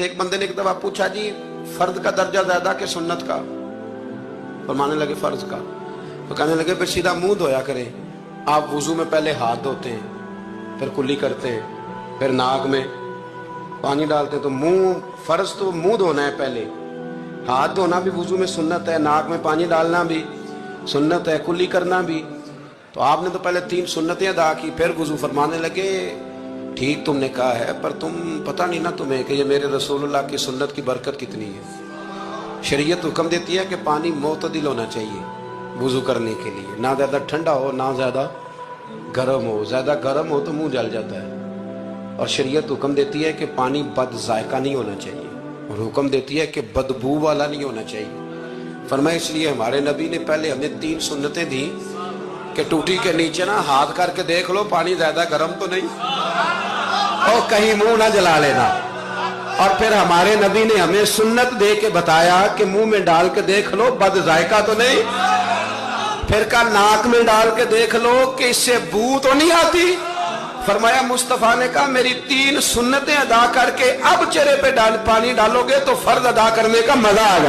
تھے, ایک بندے نے ایک دفعہ پوچھا جی فرد کا درجہ زیادہ کہ سنت کا؟ فرمانے لگے فرض کا. تو کہنے لگے پھر سیدھا منہ دھویا کریں. آپ وضو میں پہلے ہاتھ دھوتے ہیں, پھر کلی کرتے ہیں, پھر ناک میں پانی ڈالتے ہیں. تو منہ فرض تو منہ دھونا ہے پہلے, ہاتھ دھونا بھی وضو میں سنت ہے, ناک میں پانی ڈالنا بھی سنت ہے, کلی کرنا بھی. تو آپ نے تو پہلے 3 سنتیں ادا کی, پھر وضو. فرمانے لگے ٹھیک تم نے کہا ہے, پر تم پتہ نہیں نا تمہیں کہ یہ میرے رسول اللہ کی سنت کی برکت کتنی ہے. شریعت حکم دیتی ہے کہ پانی معتدل ہونا چاہیے وضو کرنے کے لیے, نہ زیادہ ٹھنڈا ہو نہ زیادہ گرم ہو. زیادہ گرم ہو تو منہ جل جاتا ہے. اور شریعت حکم دیتی ہے کہ پانی بد ذائقہ نہیں ہونا چاہیے, اور حکم دیتی ہے کہ بدبو والا نہیں ہونا چاہیے. فرمایا اس لیے ہمارے نبی نے پہلے ہمیں 3 سنتیں دی کہ ٹوٹی کے نیچے نا ہاتھ کر کے دیکھ لو پانی زیادہ گرم تو نہیں, اور کہیں منہ نہ جلا لینا. اور پھر ہمارے نبی نے ہمیں سنت دے کے بتایا کہ منہ میں ڈال کے دیکھ لو بد ذائقہ تو نہیں. پھر کا ناک میں ڈال کے دیکھ لو کہ اس سے بو تو نہیں آتی. فرمایا مصطفیٰ نے کہا میری 3 سنتیں ادا کر کے اب چہرے پہ پانی ڈالو گے تو فرض ادا کرنے کا مزہ آ جائے.